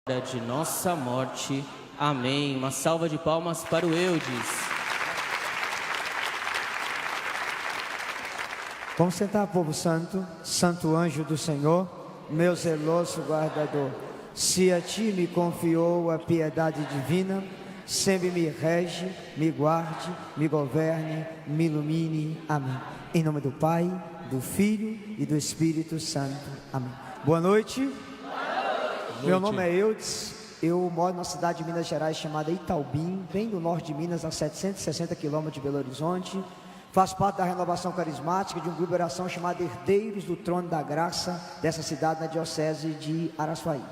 de nossa morte. Amém. Uma salva de palmas para o Eudes. Vamos sentar, povo santo, santo anjo do Senhor, meu zeloso guardador. Se a ti me confiou a piedade divina, sempre me rege, me guarde, me governe, me ilumine. Amém. Em nome do Pai, do Filho e do Espírito Santo. Amém. Boa noite. Meu nome é Eudes. Eu moro numa cidade de Minas Gerais chamada Itaubim, bem no norte de Minas, a 760 quilômetros de Belo Horizonte. Faço parte da renovação carismática de um grupo de oração chamado Herdeiros do Trono da Graça, dessa cidade na diocese de Araçuaí.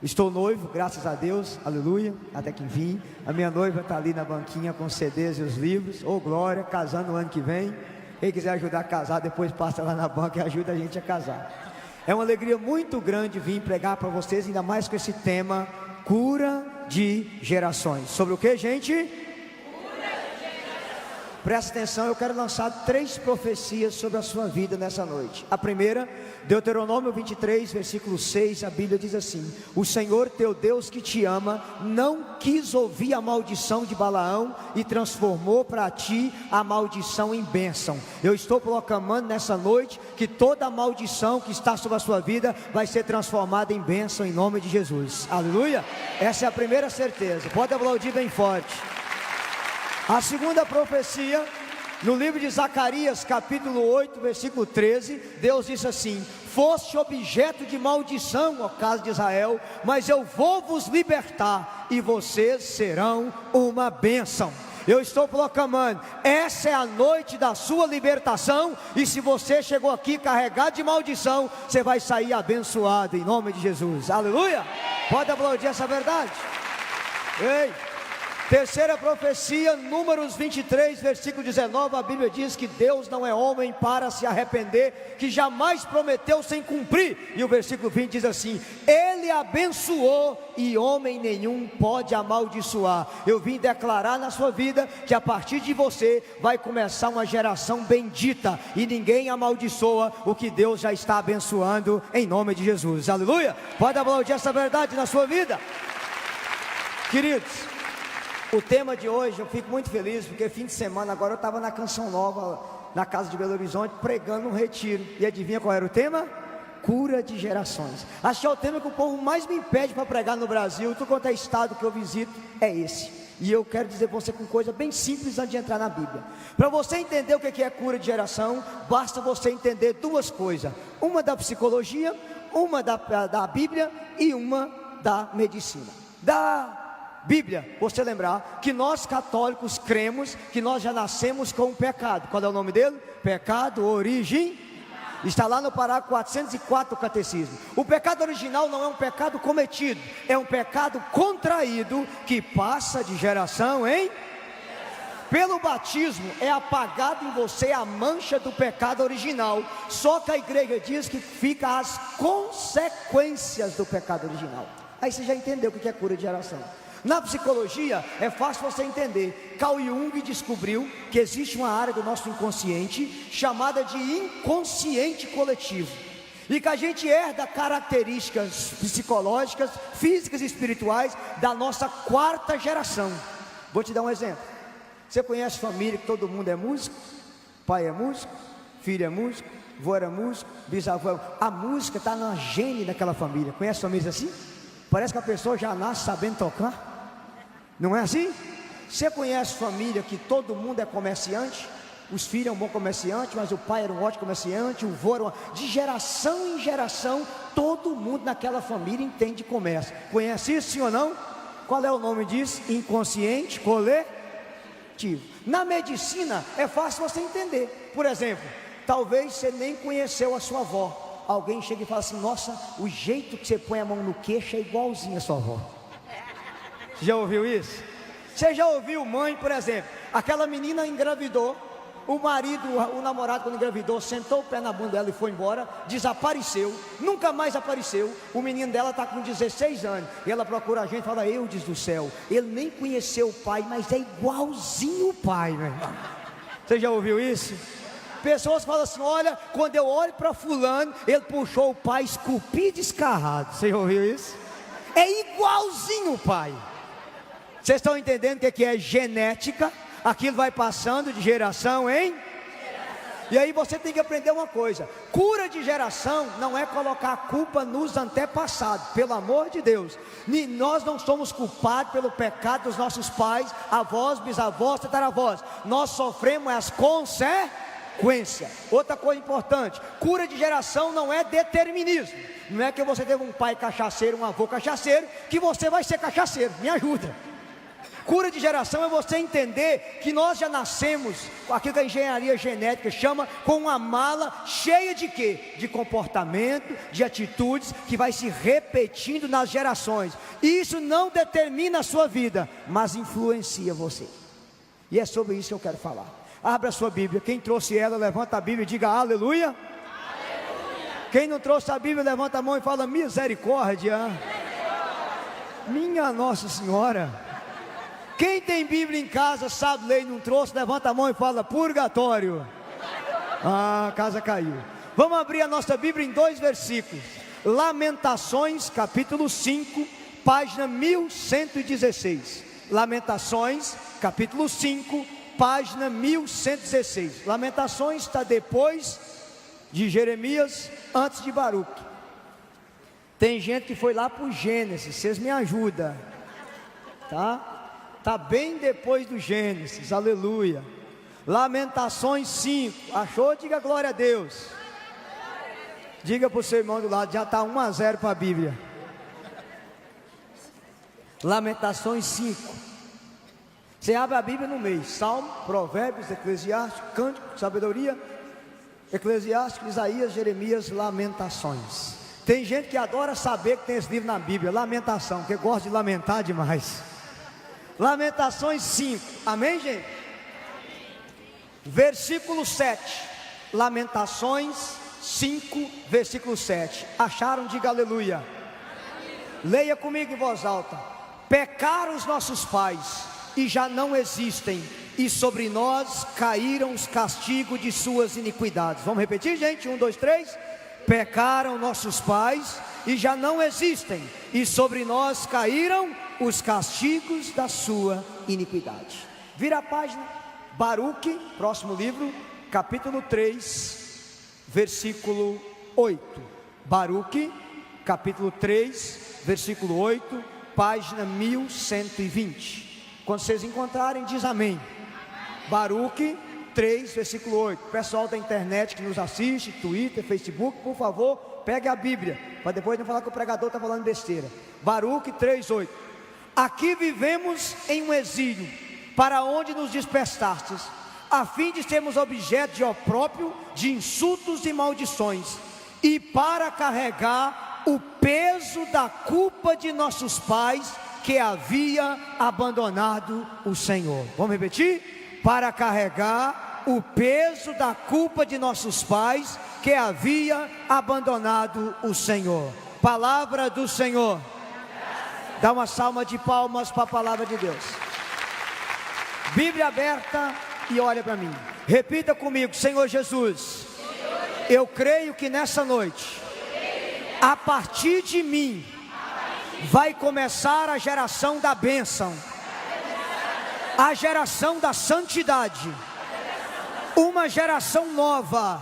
Estou noivo, graças a Deus, aleluia, até que enfim. A minha noiva está ali na banquinha com os CDs e os livros, ô glória, casando no ano que vem. Quem quiser ajudar a casar, depois passa lá na banca e ajuda a gente a casar. É uma alegria muito grande vir pregar para vocês, ainda mais com esse tema, cura de gerações. Sobre o que, gente? Presta atenção, eu quero lançar 3 profecias sobre a sua vida nessa noite. A primeira, Deuteronômio 23, versículo 6, a Bíblia diz assim: o Senhor teu Deus que te ama, não quis ouvir a maldição de Balaão e transformou para ti a maldição em bênção. Eu estou proclamando nessa noite que toda a maldição que está sobre a sua vida vai ser transformada em bênção em nome de Jesus. Aleluia! Essa é a primeira certeza, pode aplaudir bem forte. A segunda profecia, no livro de Zacarias, capítulo 8, versículo 13, Deus disse assim: foste objeto de maldição, ó casa de Israel, mas eu vou vos libertar, e vocês serão uma bênção. Eu estou proclamando, essa é a noite da sua libertação, e se você chegou aqui carregado de maldição, você vai sair abençoado, em nome de Jesus, aleluia! Pode aplaudir essa verdade? Ei! Terceira profecia, Números 23, versículo 19, a Bíblia diz que Deus não é homem para se arrepender, que jamais prometeu sem cumprir. E o versículo 20 diz assim: Ele abençoou e homem nenhum pode amaldiçoar. Eu vim declarar na sua vida que a partir de você vai começar uma geração bendita, e ninguém amaldiçoa o que Deus já está abençoando, em nome de Jesus, aleluia. Pode aplaudir essa verdade na sua vida, queridos. O tema de hoje, eu fico muito feliz, porque fim de semana agora eu estava na Canção Nova, na casa de Belo Horizonte, pregando um retiro. E adivinha qual era o tema? Cura de gerações. Acho que é o tema que o povo mais me pede para pregar no Brasil. Tudo quanto é estado que eu visito, é esse. E eu quero dizer para você com coisa bem simples antes de entrar na Bíblia. Para você entender o que é cura de geração, basta você entender 2 coisas. Uma da psicologia, uma da Bíblia e uma da medicina. Bíblia, você lembrar que nós católicos cremos que nós já nascemos com um pecado. Qual é o nome dele? Pecado original. Está lá no parágrafo 404 do catecismo. O pecado original não é um pecado cometido, é um pecado contraído que passa de geração em... Pelo batismo é apagado em você a mancha do pecado original. Só que a igreja diz que fica as consequências do pecado original. Aí você já entendeu o que é cura de geração. Na psicologia é fácil você entender. Carl Jung descobriu que existe uma área do nosso inconsciente chamada de inconsciente coletivo, e que a gente herda características psicológicas, físicas e espirituais da nossa 4ª geração. Vou te dar um exemplo. Você conhece família que todo mundo é músico? Pai é músico, filho é músico, avô era músico, bisavô. A música está na gene daquela família. Conhece famílias assim? Parece que a pessoa já nasce sabendo tocar. Não é assim? Você conhece família que todo mundo é comerciante? Os filhos é um bom comerciante, mas o pai era um ótimo comerciante, o avô era um... De geração em geração, todo mundo naquela família entende comércio. Conhece isso, sim ou não? Qual é o nome disso? Inconsciente coletivo. Na medicina é fácil você entender. Por exemplo, talvez você nem conheceu a sua avó. Alguém chega e fala assim: nossa, o jeito que você põe a mão no queixo é igualzinho a sua avó. Já ouviu isso? Você já ouviu mãe, por exemplo, aquela menina engravidou, o marido, o namorado quando engravidou, sentou o pé na bunda dela e foi embora, desapareceu, nunca mais apareceu. O menino dela está com 16 anos, e ela procura a gente e fala: Eudes do céu, ele nem conheceu o pai, mas é igualzinho o pai, meu irmão. Você já ouviu isso? Pessoas falam assim: olha, quando eu olho para fulano, ele puxou o pai esculpido e descarrado. Você já ouviu isso? é igualzinho o pai. Vocês estão entendendo o que é genética? Aquilo vai passando de geração em geração. E aí você tem que aprender uma coisa: cura de geração não é colocar a culpa nos antepassados, pelo amor de Deus. Nós não somos culpados pelo pecado dos nossos pais, avós, bisavós, tataravós. Nós sofremos as consequências. Outra coisa importante: cura de geração não é determinismo. Não é que você teve um pai cachaceiro, um avô cachaceiro, que você vai ser cachaceiro. Me ajuda. Cura de geração é você entender que nós já nascemos com aquilo que a engenharia genética chama, com uma mala cheia de quê? De comportamento, de atitudes, que vai se repetindo nas gerações. E isso não determina a sua vida, mas influencia você. E é sobre isso que eu quero falar. Abra a sua Bíblia. Quem trouxe ela, levanta a Bíblia e diga aleluia. Aleluia. Quem não trouxe a Bíblia, levanta a mão e fala misericórdia. Minha Nossa Senhora. Quem tem Bíblia em casa, sabe ler e não trouxe, levanta a mão e fala purgatório. Ah, a casa caiu. Vamos abrir a nossa Bíblia em 2 versículos. Lamentações, capítulo 5, página 1116. Lamentações, capítulo 5, página 1116. Lamentações está depois de Jeremias, antes de Baruque. Tem gente que foi lá para o Gênesis, vocês me ajudam, tá? Está bem depois do Gênesis, aleluia. Lamentações 5, achou? Diga glória a Deus. Diga para o seu irmão do lado, já está 1-0 para a Bíblia. Lamentações 5. Você abre a Bíblia no meio: Salmo, Provérbios, Eclesiástico, Cântico, Sabedoria, Eclesiástico, Isaías, Jeremias, Lamentações. Tem gente que adora saber que tem esse livro na Bíblia, lamentação, que gosta de lamentar demais. Lamentações 5, amém, gente? Versículo 7, Lamentações 5, versículo 7. Acharam? Diga aleluia. Leia comigo em voz alta. Pecaram os nossos pais e já não existem, e sobre nós caíram os castigos de suas iniquidades. Vamos repetir, gente? 1, 2, 3. Pecaram nossos pais e já não existem, e sobre nós caíram os castigos da sua iniquidade. Vira a página. Baruque, próximo livro, capítulo 3, versículo 8. Baruque, capítulo 3, versículo 8, página 1120. Quando vocês encontrarem, diz amém. Baruque 3, versículo 8. Pessoal da internet que nos assiste, Twitter, Facebook, por favor, pegue a Bíblia, para depois não falar que o pregador está falando besteira. Baruque 3, 8. Aqui vivemos em um exílio, para onde nos dispersastes, a fim de sermos objeto de opróbrio, de insultos e maldições, e para carregar o peso da culpa de nossos pais, que havia abandonado o Senhor. Vamos repetir? Para carregar o peso da culpa de nossos pais, que havia abandonado o Senhor. Palavra do Senhor. Dá uma salva de palmas para a palavra de Deus. Bíblia aberta e olha para mim. Repita comigo: Senhor Jesus, eu creio que nessa noite, a partir de mim, vai começar a geração da bênção, a geração da santidade, uma geração nova,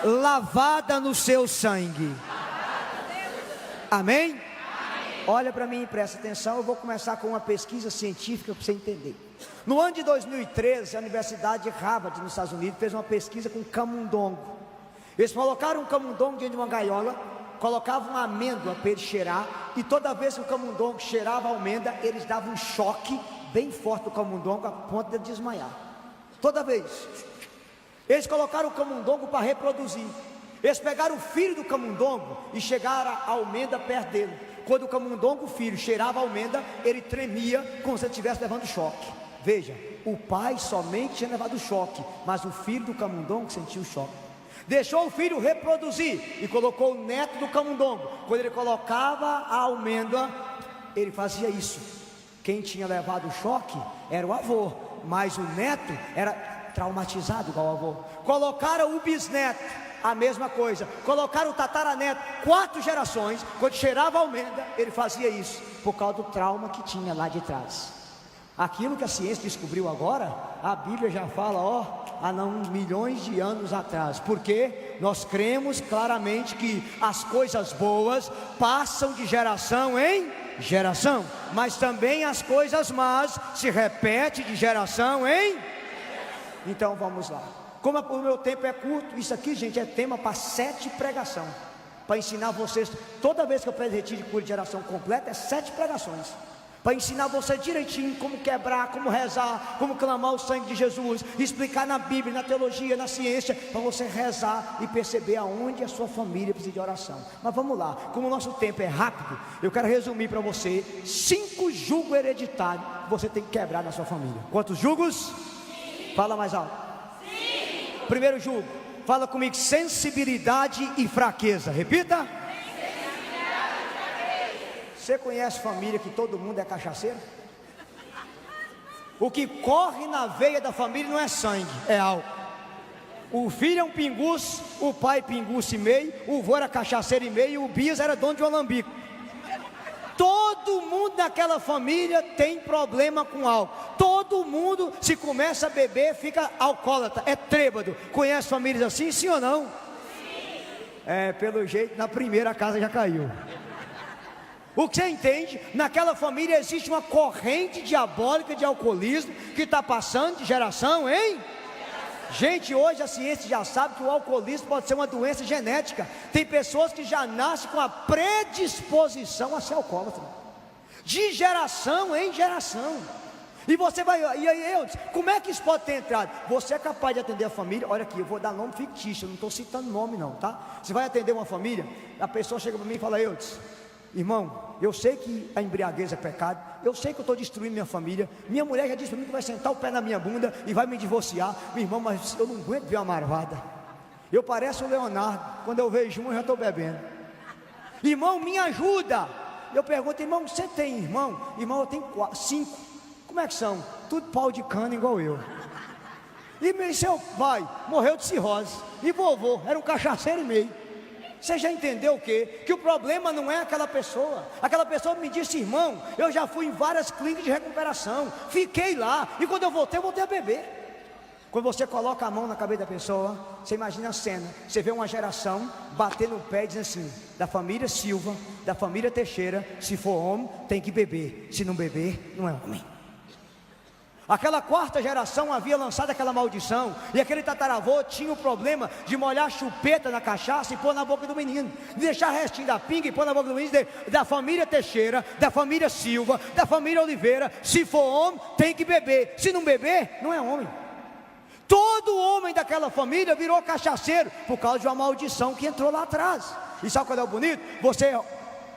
lavada no seu sangue. Amém? Olha para mim e presta atenção. Eu vou começar com uma pesquisa científica para você entender. No ano de 2013, a Universidade de Harvard, nos Estados Unidos, fez uma pesquisa com camundongo. Eles colocaram um camundongo dentro de uma gaiola, colocavam uma amêndoa para ele cheirar, e toda vez que o camundongo cheirava a amêndoa, eles davam um choque bem forte do camundongo, a ponto de desmaiar. Toda vez. Eles colocaram o camundongo para reproduzir. Eles pegaram o filho do camundongo e chegaram a almenda perto dele. Quando o camundongo, o filho, cheirava a almenda, ele tremia como se ele estivesse levando choque. Veja, o pai somente tinha levado choque, mas o filho do camundongo sentiu o choque. Deixou o filho reproduzir e colocou o neto do camundongo. Quando ele colocava a almenda, ele fazia isso. Quem tinha levado o choque era o avô, mas o neto era traumatizado igual o avô. Colocaram o bisneto. a mesma coisa. Colocaram o tataraneto, 4 gerações, quando cheirava almenda, ele fazia isso, por causa do trauma que tinha lá de trás. Aquilo que a ciência descobriu agora, a Bíblia já fala, há não milhões de anos atrás, porque nós cremos claramente que as coisas boas passam de geração em geração, mas também as coisas más se repetem de geração em... Então vamos lá. Como o meu tempo é curto, isso aqui, gente, é tema para 7 pregações, para ensinar vocês. Toda vez que eu prego retiro de cura de geração completa, é 7 pregações, para ensinar você direitinho como quebrar, como rezar, como clamar o sangue de Jesus, explicar na Bíblia, na teologia, na ciência, para você rezar e perceber aonde a sua família precisa de oração. Mas vamos lá, como o nosso tempo é rápido, eu quero resumir para você 5 jugos hereditários que você tem que quebrar na sua família. Quantos jugos? Fala mais alto. 5. Primeiro jugo, fala comigo: sensibilidade e fraqueza. Repita. Você conhece família que todo mundo é cachaceiro? O que corre na veia da família não é sangue, é álcool. O filho é um pinguço, o pai pinguço e meio, o vô era cachaceiro e meio, o bis era dono de um alambico. Todo mundo naquela família tem problema com álcool. Todo mundo, se começa a beber, fica alcoólatra, é trêbado. Conhece famílias assim, sim ou não? Sim. Pelo jeito, na primeira casa já caiu. O que você entende? Naquela família existe uma corrente diabólica de alcoolismo que está passando de geração em... Gente, hoje a ciência já sabe que o alcoolismo pode ser uma doença genética. Tem pessoas que já nascem com a predisposição a ser alcoólatra, de geração em geração. E você vai, e aí eu disse, como é que isso pode ter entrado? Você é capaz de atender a família? Olha aqui, eu vou dar nome fictício, eu não estou citando nome não, tá? Você vai atender uma família, a pessoa chega para mim e fala: irmão, eu sei que a embriaguez é pecado, eu sei que eu estou destruindo minha família, minha mulher já disse para mim que vai sentar o pé na minha bunda e vai me divorciar. Meu irmão, mas eu não aguento ver uma marvada. Eu pareço o Leonardo, quando eu vejo um eu já estou bebendo. Irmão, me ajuda. Eu pergunto: irmão, você tem irmão? Irmão, eu tenho 5. Como é que são? Tudo pau de cana igual eu. E seu pai morreu de cirrose, e vovô era um cachaceiro e meio. Você já entendeu o quê? Que o problema não é aquela pessoa. Aquela pessoa me disse: irmão, eu já fui em várias clínicas de recuperação, fiquei lá, e quando eu voltei a beber. Quando você coloca a mão na cabeça da pessoa, você imagina a cena. Você vê uma geração bater no pé e dizer assim: da família Silva, da família Teixeira, se for homem tem que beber, se não beber não é homem. Aquela 4ª geração havia lançado aquela maldição, e aquele tataravô tinha o problema de molhar chupeta na cachaça e pôr na boca do menino, de deixar restinho da pinga e pôr na boca do menino, da família Teixeira, da família Silva, da família Oliveira. Se for homem tem que beber, se não beber não é homem. Todo homem daquela família virou cachaceiro por causa de uma maldição que entrou lá atrás. E sabe qual é o bonito? Você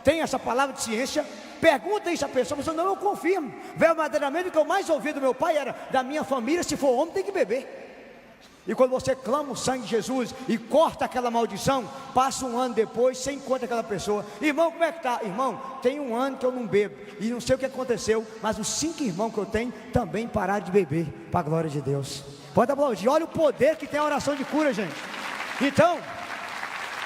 tem essa palavra de ciência. Pergunta isso a pessoa, você não, eu confirmo. Verdadeiramente o que eu mais ouvi do meu pai era: da minha família, se for homem tem que beber. E quando você clama o sangue de Jesus e corta aquela maldição, passa um ano depois, você encontra aquela pessoa: irmão, como é que está? Irmão, tem um ano que eu não bebo, e não sei o que aconteceu, mas os 5 irmãos que eu tenho também pararam de beber, para a glória de Deus. Pode aplaudir, olha o poder que tem a oração de cura, gente. Então,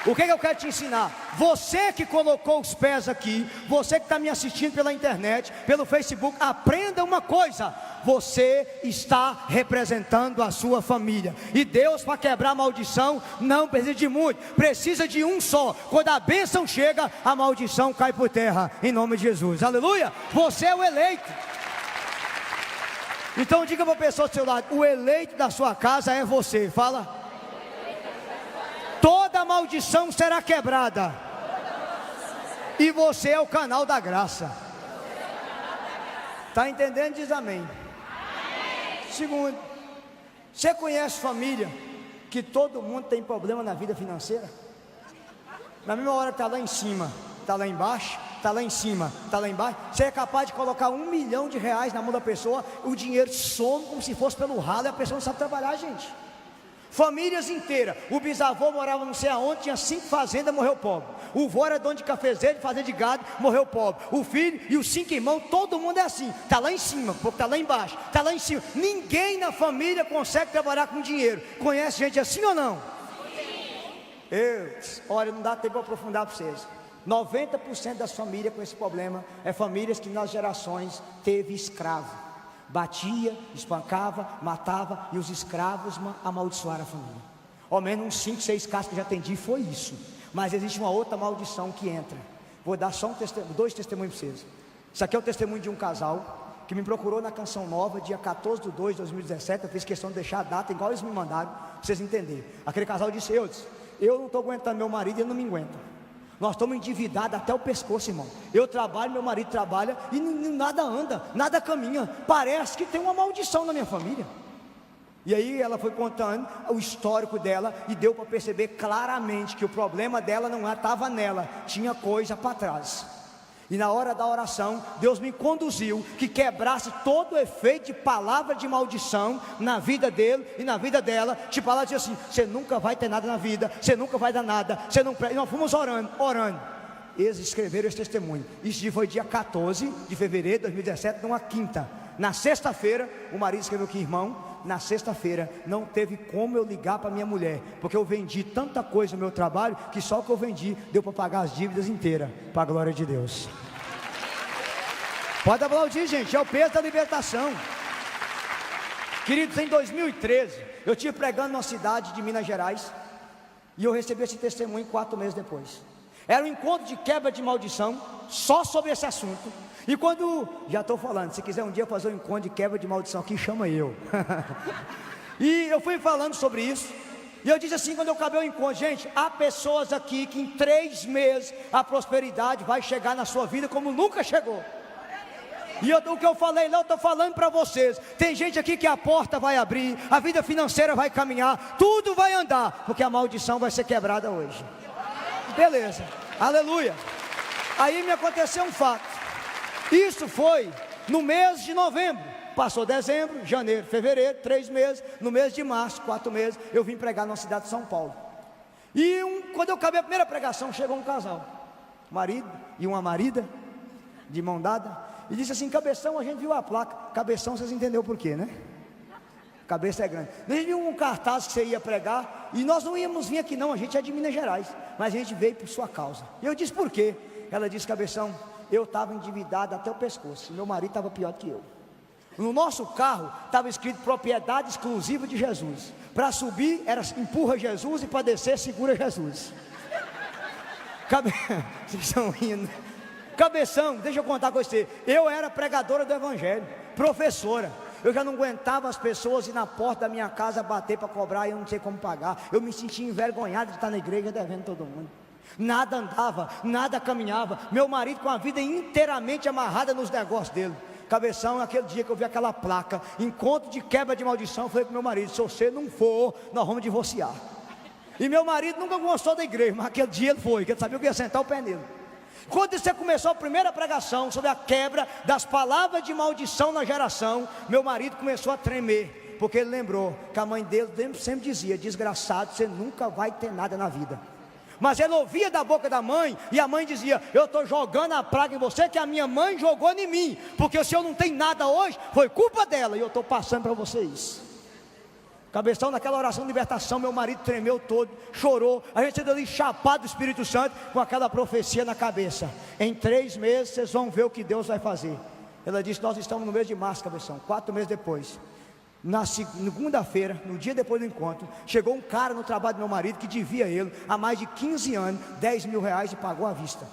o que eu quero te ensinar? Você que colocou os pés aqui, você que está me assistindo pela internet, pelo Facebook, aprenda uma coisa: você está representando a sua família, e Deus, para quebrar a maldição, não precisa de muito, precisa de um só. Quando a bênção chega, a maldição cai por terra, em nome de Jesus, aleluia. Você é o eleito. Então diga para a pessoa do seu lado: o eleito da sua casa é você. Fala: toda maldição será quebrada, e você é o canal da graça. Está entendendo? Diz amém. Segundo, você conhece família que todo mundo tem problema na vida financeira? Na mesma hora que está lá em cima, está lá embaixo, está lá em cima, está lá embaixo. Você é capaz de colocar R$1 milhão na mão da pessoa, o dinheiro some como se fosse pelo ralo, e a pessoa não sabe trabalhar, gente. Famílias inteiras. O bisavô morava não sei aonde, tinha 5 fazendas, morreu pobre. O vô era dono de cafezeiro, de fazenda de gado, morreu pobre. O filho e os 5 irmãos, todo mundo é assim. Está lá em cima, está lá embaixo, está lá em cima. Ninguém na família consegue trabalhar com dinheiro. Conhece gente assim ou não? Sim. Olha, não dá tempo para aprofundar para vocês. 90% das famílias com esse problema é famílias que nas gerações teve escravo. Batia, espancava, matava, e os escravos amaldiçoaram a família. Ao menos uns 5, 6 casos que eu já atendi foi isso. Mas existe uma outra maldição que entra. Vou dar só 2 testemunhos para vocês. Isso aqui é o testemunho de um casal que me procurou na Canção Nova, dia 14/2/2017. Eu fiz questão de deixar a data igual eles me mandaram, para vocês entenderem. Aquele casal disse: eu não estou aguentando meu marido e ele não me aguenta. Nós estamos endividados até o pescoço, irmão. Eu trabalho, meu marido trabalha e nada anda, nada caminha. Parece que tem uma maldição na minha família. E aí ela foi contando o histórico dela e deu para perceber claramente que o problema dela não estava nela, tinha coisa para trás. E na hora da oração, Deus me conduziu que quebrasse todo o efeito de palavra de maldição na vida dele e na vida dela. Tipo, ela dizia assim: você nunca vai ter nada na vida, você nunca vai dar nada, você não... E nós fomos orando. Eles escreveram esse testemunho. Isso foi dia 14 de fevereiro de 2017, numa quinta. Na sexta-feira, o marido escreveu aqui: irmão, na sexta-feira não teve como eu ligar para minha mulher, porque eu vendi tanta coisa no meu trabalho, que só o que eu vendi deu para pagar as dívidas inteiras, para a glória de Deus. Pode aplaudir, gente, é o peso da libertação. Queridos, em 2013, eu estive pregando numa cidade de Minas Gerais, e eu recebi esse testemunho 4 meses depois. Era um encontro de quebra de maldição, só sobre esse assunto. E quando, já estou falando, se quiser um dia fazer um encontro de quebra de maldição aqui, chama eu. E eu fui falando sobre isso, e eu disse assim, quando eu acabei o encontro: gente, há pessoas aqui que em 3 meses a prosperidade vai chegar na sua vida como nunca chegou. E o que eu falei lá, eu estou falando para vocês. Tem gente aqui que a porta vai abrir, a vida financeira vai caminhar, tudo vai andar, porque a maldição vai ser quebrada hoje. Beleza, aleluia. Aí me aconteceu um fato. Isso foi no mês de novembro. Passou dezembro, janeiro, fevereiro, 3 meses. No mês de março, 4 meses, eu vim pregar na cidade de São Paulo. E quando eu acabei a primeira pregação, chegou um casal, marido e uma marida, de mão dada, e disse assim: Cabeção, a gente viu a placa. Cabeção, vocês entenderam por quê, né? Cabeça é grande. Nós vimos um cartaz que você ia pregar, e nós não íamos vir aqui não, a gente é de Minas Gerais, mas a gente veio por sua causa. E eu disse: por quê? Ela disse: Cabeção, eu estava endividado até o pescoço, meu marido estava pior que eu. No nosso carro estava escrito propriedade exclusiva de Jesus. Para subir era empurra Jesus, e para descer segura Jesus. Vocês estão rindo. Cabeção, deixa eu contar com você. Eu era pregadora do evangelho, professora. Eu já não aguentava as pessoas ir na porta da minha casa bater para cobrar, e eu não sei como pagar. Eu me sentia envergonhado de estar na igreja devendo todo mundo. Nada andava, nada caminhava. Meu marido com a vida inteiramente amarrada nos negócios dele. Cabeção, aquele dia que eu vi aquela placa, encontro de quebra de maldição, eu falei com meu marido: se você não for, nós vamos divorciar. E meu marido nunca gostou da igreja, mas aquele dia ele foi, porque ele sabia que eu ia sentar o pé nele. Quando você começou a primeira pregação sobre a quebra das palavras de maldição na geração, meu marido começou a tremer, porque ele lembrou que a mãe dele sempre dizia: desgraçado, você nunca vai ter nada na vida. Mas ele ouvia da boca da mãe, e a mãe dizia: eu estou jogando a praga em você, que a minha mãe jogou em mim, porque se eu não tenho nada hoje, foi culpa dela, e eu estou passando para você isso. Cabeção, naquela oração de libertação, meu marido tremeu todo, chorou. A gente saiu ali chapado do Espírito Santo, com aquela profecia na cabeça: em 3 meses vocês vão ver o que Deus vai fazer. Ela disse: nós estamos no mês de março, Cabeção, 4 meses depois. Na segunda-feira, no dia depois do encontro, chegou um cara no trabalho do meu marido que devia ele há mais de 15 anos R$10 mil e pagou à vista.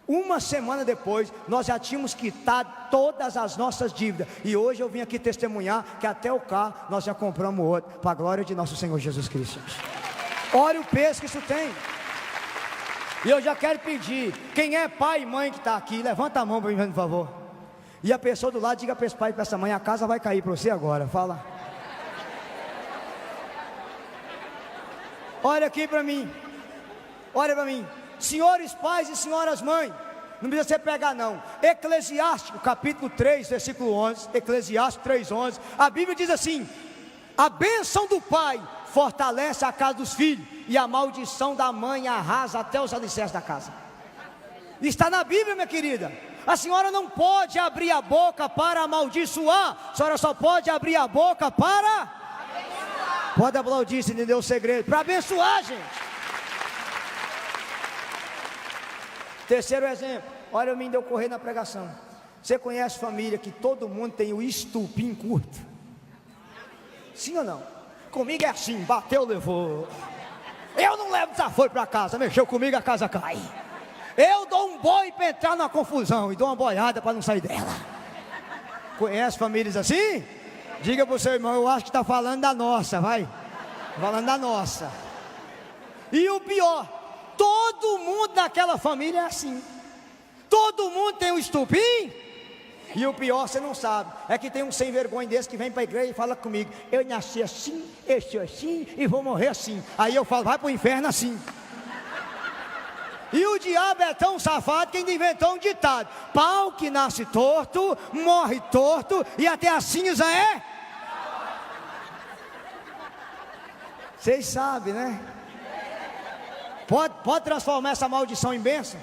Uma semana depois, nós já tínhamos quitado todas as nossas dívidas. E hoje eu vim aqui testemunhar que até o carro nós já compramos outro, para a glória de nosso Senhor Jesus Cristo. Olha o peso que isso tem. E eu já quero pedir: quem é pai e mãe que está aqui, levanta a mão para mim, por favor. E a pessoa do lado, diga para esse pai e para essa mãe: a casa vai cair para você agora. Fala. Olha aqui para mim. Olha para mim. Senhores pais e senhoras mães, não precisa você pegar não. Eclesiástico capítulo 3 versículo 11. Eclesiástico 3:11. A Bíblia diz assim: a bênção do pai fortalece a casa dos filhos, e a maldição da mãe arrasa até os alicerces da casa. Está na Bíblia, minha querida. A senhora não pode abrir a boca para amaldiçoar, a senhora só pode abrir a boca para abençoar. Pode aplaudir se entendeu o segredo. Para abençoar, gente. Terceiro exemplo, olha o mim deu correr na pregação. Você conhece família que todo mundo tem o estupim curto? Sim ou não? Comigo é assim, bateu, levou. Eu não levo desaforo para casa, mexeu comigo, a casa cai. Eu dou um boi para entrar na confusão e dou uma boiada para não sair dela. Conhece famílias assim? Diga para o seu irmão, eu acho que está falando da nossa, vai. Falando da nossa. E o pior, todo mundo naquela família é assim. Todo mundo tem um estupim. E o pior, você não sabe, é que tem um sem vergonha desse que vem para a igreja e fala comigo: eu nasci assim, eu sou assim e vou morrer assim. Aí eu falo: vai para o inferno assim. E o diabo é tão safado que ainda inventou um ditado: pau que nasce torto, morre torto, e até a cinza é. Vocês sabem, né? Pode transformar essa maldição em bênção?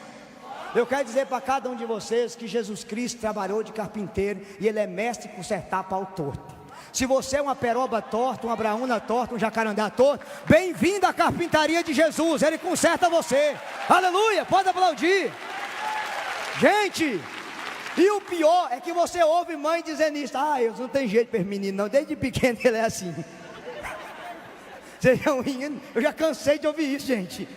Eu quero dizer para cada um de vocês que Jesus Cristo trabalhou de carpinteiro e Ele é mestre em consertar pau torto. Se você é uma peroba torta, uma braúna torta, um jacarandá torto, bem-vindo à carpintaria de Jesus, Ele conserta você. Aleluia, pode aplaudir. Gente, e o pior é que você ouve mãe dizendo isso: ah, eu não tenho jeito para esse menino não, desde pequeno ele é assim. Vocês estão rindo? Eu já cansei de ouvir isso, gente.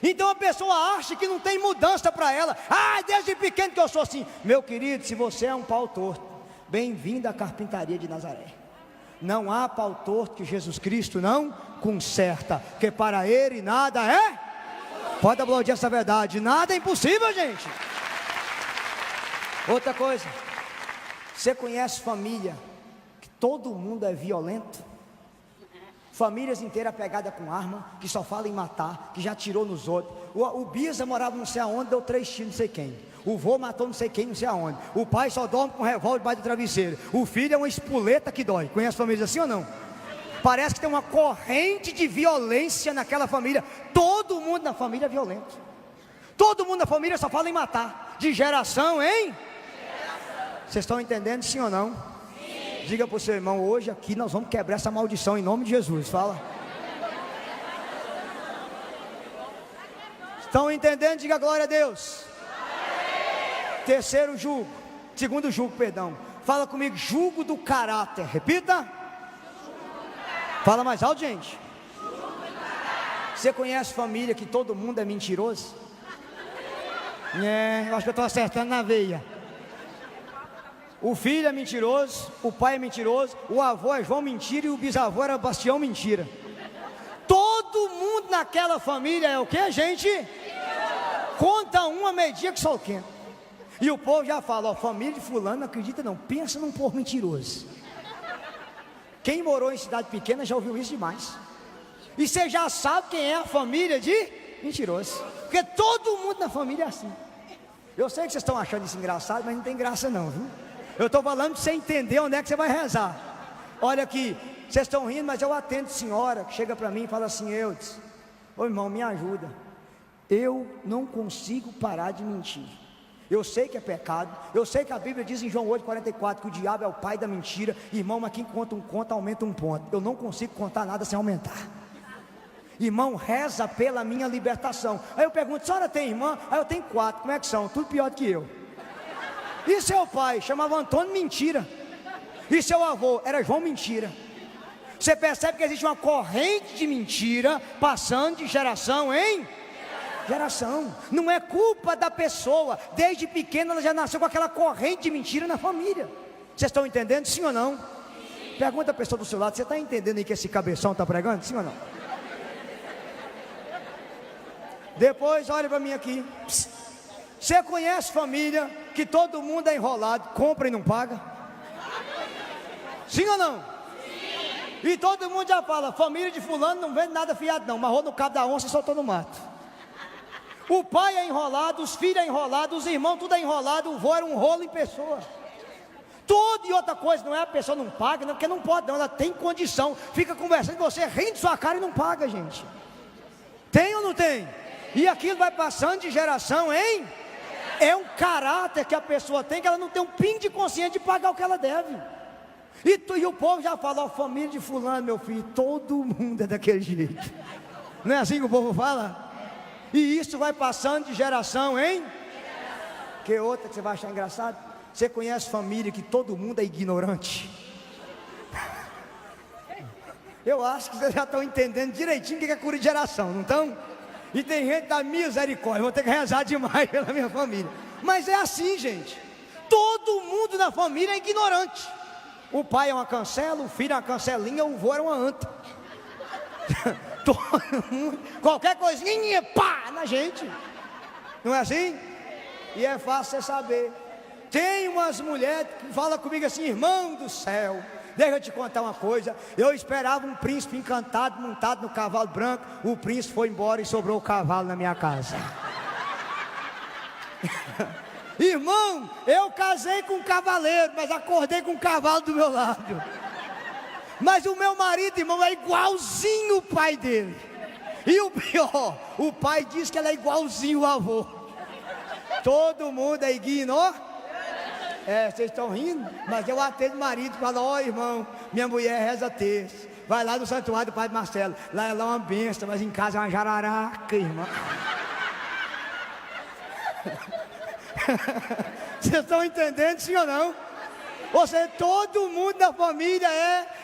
Então a pessoa acha que não tem mudança para ela. Ah, desde pequeno que eu sou assim. Meu querido, se você é um pau torto, bem-vindo à carpintaria de Nazaré. Não há pau torto que Jesus Cristo não conserta, porque para Ele nada é. Pode aplaudir essa verdade, nada é impossível, gente. Outra coisa, você conhece família que todo mundo é violento? Famílias inteiras pegadas com arma, que só fala em matar, que já atirou nos outros. O Bisa morava não sei aonde, deu 3 tiros não sei quem. O vô matou não sei quem, não sei aonde. O pai só dorme com revólver debaixo do travesseiro. O filho é uma espoleta que dói. Conhece famílias assim ou não? Parece que tem uma corrente de violência naquela família. Todo mundo na família é violento. Todo mundo na família só fala em matar. De geração em? Vocês estão entendendo, sim ou não? Diga para o seu irmão: hoje aqui nós vamos quebrar essa maldição em nome de Jesus. Fala. Estão entendendo? Diga glória a Deus. Terceiro jugo, segundo jugo, perdão. Fala comigo: jugo do caráter. Repita. Fala mais alto, gente. Você conhece família que todo mundo é mentiroso? Eu acho que eu estou acertando na veia. O filho é mentiroso, o pai é mentiroso, o avô é João mentira e o bisavô era Bastião mentira. Todo mundo naquela família é o que, gente? Conta uma meio-dia que sol quente. E o povo já fala: ó, família de fulano não acredita não, pensa num povo mentiroso. Quem morou em cidade pequena já ouviu isso demais. E você já sabe quem é a família de mentiroso, porque todo mundo na família é assim. Eu sei que vocês estão achando isso engraçado, mas não tem graça não, viu? Eu estou falando para você entender onde é que você vai rezar. Olha aqui, vocês estão rindo, mas eu atendo senhora que chega para mim e fala assim: ô irmão, me ajuda. Eu não consigo parar de mentir. Eu sei que é pecado, eu sei que a Bíblia diz em João 8,44 que o diabo é o pai da mentira. Irmão, mas quem conta um conto aumenta um ponto. Eu não consigo contar nada sem aumentar. Irmão, reza pela minha libertação. Aí eu pergunto: a senhora tem irmã? Aí eu tenho 4, como é que são? Tudo pior do que eu. E seu pai chamava Antônio Mentira, e seu avô era João Mentira. Você percebe que existe uma corrente de mentira passando de geração em geração. Não é culpa da pessoa, desde pequena ela já nasceu com aquela corrente de mentira na família. Vocês estão entendendo, sim ou não? Sim. Pergunta a pessoa do seu lado: você está entendendo aí que esse cabeção está pregando, sim ou não? Depois olha para mim aqui. Você conhece família que todo mundo é enrolado, compra e não paga? Sim ou não? Sim. E todo mundo já fala: família de fulano não vende nada fiado não, marrou no cabo da onça e soltou no mato. O pai é enrolado, os filhos é enrolado, os irmãos tudo é enrolado, o vô era um rolo em pessoa. Tudo. E outra coisa, não é a pessoa não paga, não, porque não pode não, ela tem condição, fica conversando com você, rindo de sua cara e não paga, gente. Tem ou não tem? E aquilo vai passando de geração em... É um caráter que a pessoa tem, que ela não tem um pingo de consciência de pagar o que ela deve. E o povo já fala: ó, família de fulano, meu filho, todo mundo é daquele jeito. Não é assim que o povo fala? E isso vai passando de geração em que outra que você vai achar engraçado? Você conhece família que todo mundo é ignorante? Eu acho que vocês já estão entendendo direitinho o que é cura de geração, não estão? E tem gente da misericórdia, vou ter que rezar demais pela minha família. Mas é assim, gente. Todo mundo na família é ignorante. O pai é uma cancela, o filho é uma cancelinha, o vô é uma anta. Todo mundo, qualquer coisinha, pá, na gente. Não é assim? E é fácil você saber. Tem umas mulheres que falam comigo assim: irmão do céu, deixa eu te contar uma coisa. Eu esperava um príncipe encantado montado no cavalo branco. O príncipe foi embora e sobrou o cavalo na minha casa. Irmão, eu casei com um cavaleiro, mas acordei com um cavalo do meu lado. Mas o meu marido, irmão, é igualzinho o pai dele. E o pior, o pai diz que ela é igualzinho o avô. Todo mundo é ignorante. Vocês estão rindo, mas eu atendo o marido e falo: ó, irmão, minha mulher reza terço. Vai lá no santuário do Padre Marcelo. Lá ela é uma benção, mas em casa é uma jararaca, irmão. Vocês estão entendendo, sim ou não? Você, todo mundo da família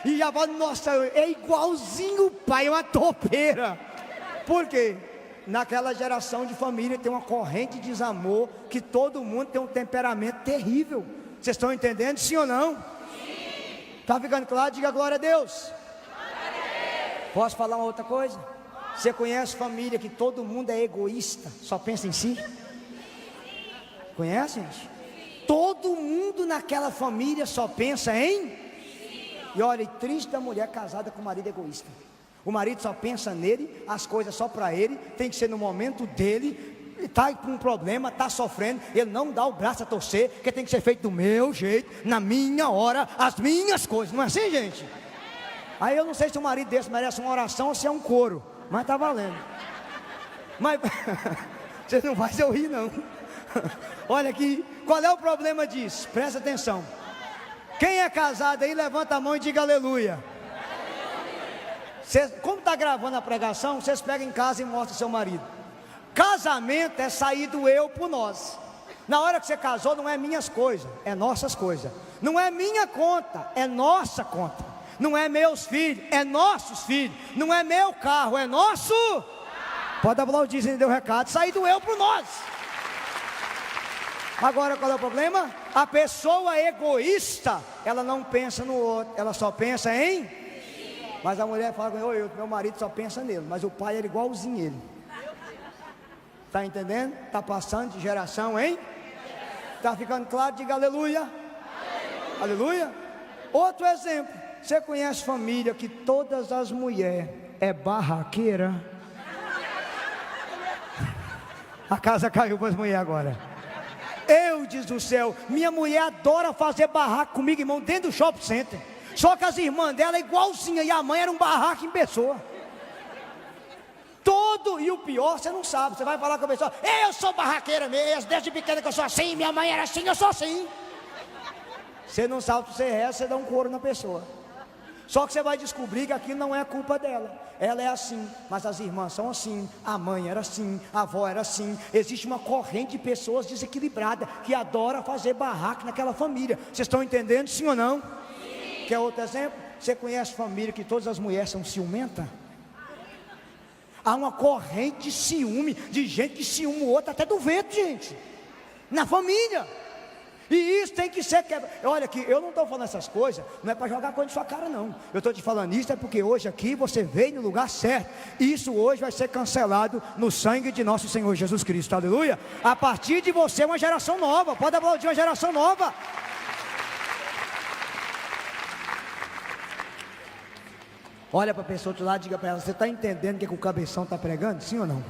e já fala: nossa, é igualzinho o pai, é uma topeira. Por quê? Naquela geração de família tem uma corrente de desamor, que todo mundo tem um temperamento terrível. Vocês estão entendendo, sim ou não? Sim. Está ficando claro? Diga glória a Deus. Glória a Deus. Posso falar uma outra coisa? Você conhece família que todo mundo é egoísta, só pensa em si? Conhece, gente? Todo mundo naquela família só pensa em... E olha, triste da mulher casada com marido egoísta. O marido só pensa nele, as coisas só para ele, tem que ser no momento dele, está com um problema, está sofrendo, ele não dá o braço a torcer, que tem que ser feito do meu jeito, na minha hora, as minhas coisas, não é assim, gente? Aí eu não sei se um marido desse merece uma oração ou se é um coro, mas está valendo. Mas vocês não fazem eu rir, não. Olha aqui, qual é o problema disso? Presta atenção. Quem é casado aí, levanta a mão e diga aleluia. Como está gravando a pregação, vocês pegam em casa e mostram ao seu marido. Casamento é sair do eu por nós. Na hora que você casou, não é minhas coisas, é nossas coisas. Não é minha conta, é nossa conta. Não é meus filhos, é nossos filhos. Não é meu carro, é nosso. Pode aplaudir se ele deu recado. Sair do eu por nós. Agora qual é o problema? A pessoa egoísta, ela não pensa no outro, ela só pensa em... Mas a mulher fala: meu marido só pensa nele, mas o pai era igualzinho ele. Está entendendo? Está passando de geração, hein? Está ficando claro? Diga aleluia. Aleluia. Outro exemplo: você conhece família que todas as mulheres é barraqueira? A casa caiu para as mulheres agora. Eu, diz do céu, minha mulher adora fazer barraco comigo, irmão, dentro do shopping center. Só que as irmãs dela é igualzinha, e a mãe era um barraco em pessoa. E o pior, você não sabe, você vai falar com a pessoa: eu sou barraqueira mesmo, desde pequena que eu sou assim, minha mãe era assim, eu sou assim. Você não sabe, se você reza, você dá um couro na pessoa. Só que você vai descobrir que aquilo não é culpa dela. Ela é assim, mas as irmãs são assim, a mãe era assim, a avó era assim. Existe uma corrente de pessoas desequilibradas que adora fazer barraco naquela família. Vocês estão entendendo, sim ou não? Sim. Quer outro exemplo? Você conhece família que todas as mulheres são ciumentas? Há uma corrente de ciúme, de gente que ciúma o outro até do vento, gente, na família. E isso tem que ser quebrado. Olha aqui, eu não estou falando essas coisas, não é para jogar coisa na sua cara, não. Eu estou te falando isso é porque hoje aqui você veio no lugar certo. Isso hoje vai ser cancelado no sangue de nosso Senhor Jesus Cristo, aleluia. A partir de você uma geração nova. Pode aplaudir, uma geração nova. Olha para a pessoa do lado e diga para ela: você está entendendo o que o cabeção está pregando? Sim ou não?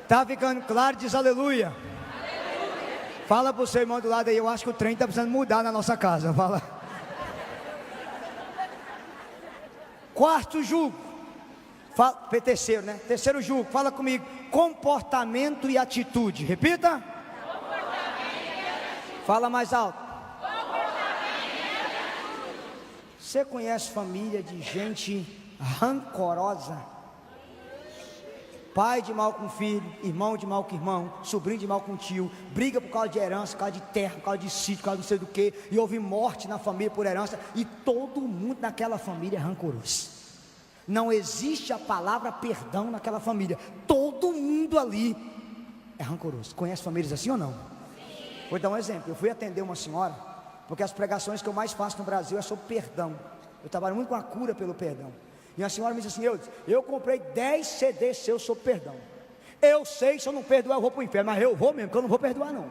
Está ficando claro? Diz aleluia. Aleluia. Fala para o seu irmão do lado aí: eu acho que o trem está precisando mudar na nossa casa. Fala. Quarto jugo. Terceiro, né? Terceiro jugo. Fala comigo: comportamento e atitude. Repita. Comportamento e atitude. Fala mais alto. Você conhece família de gente rancorosa? pai de mal com filho, irmão de mal com irmão, sobrinho de mal com tio, briga por causa de herança, por causa de terra, por causa de sítio, por causa de não sei do que, e houve morte na família por herança, e todo mundo naquela família é rancoroso. Não existe a palavra perdão naquela família, todo mundo ali é rancoroso. Conhece famílias assim ou não? Vou dar um exemplo. Eu fui atender uma senhora, porque as pregações que eu mais faço no Brasil é sobre perdão. Eu trabalho muito com a cura pelo perdão. E a senhora me disse assim: eu comprei 10 CDs seus sobre perdão. Eu sei que se eu não perdoar eu vou para o inferno, mas eu vou mesmo, porque eu não vou perdoar não.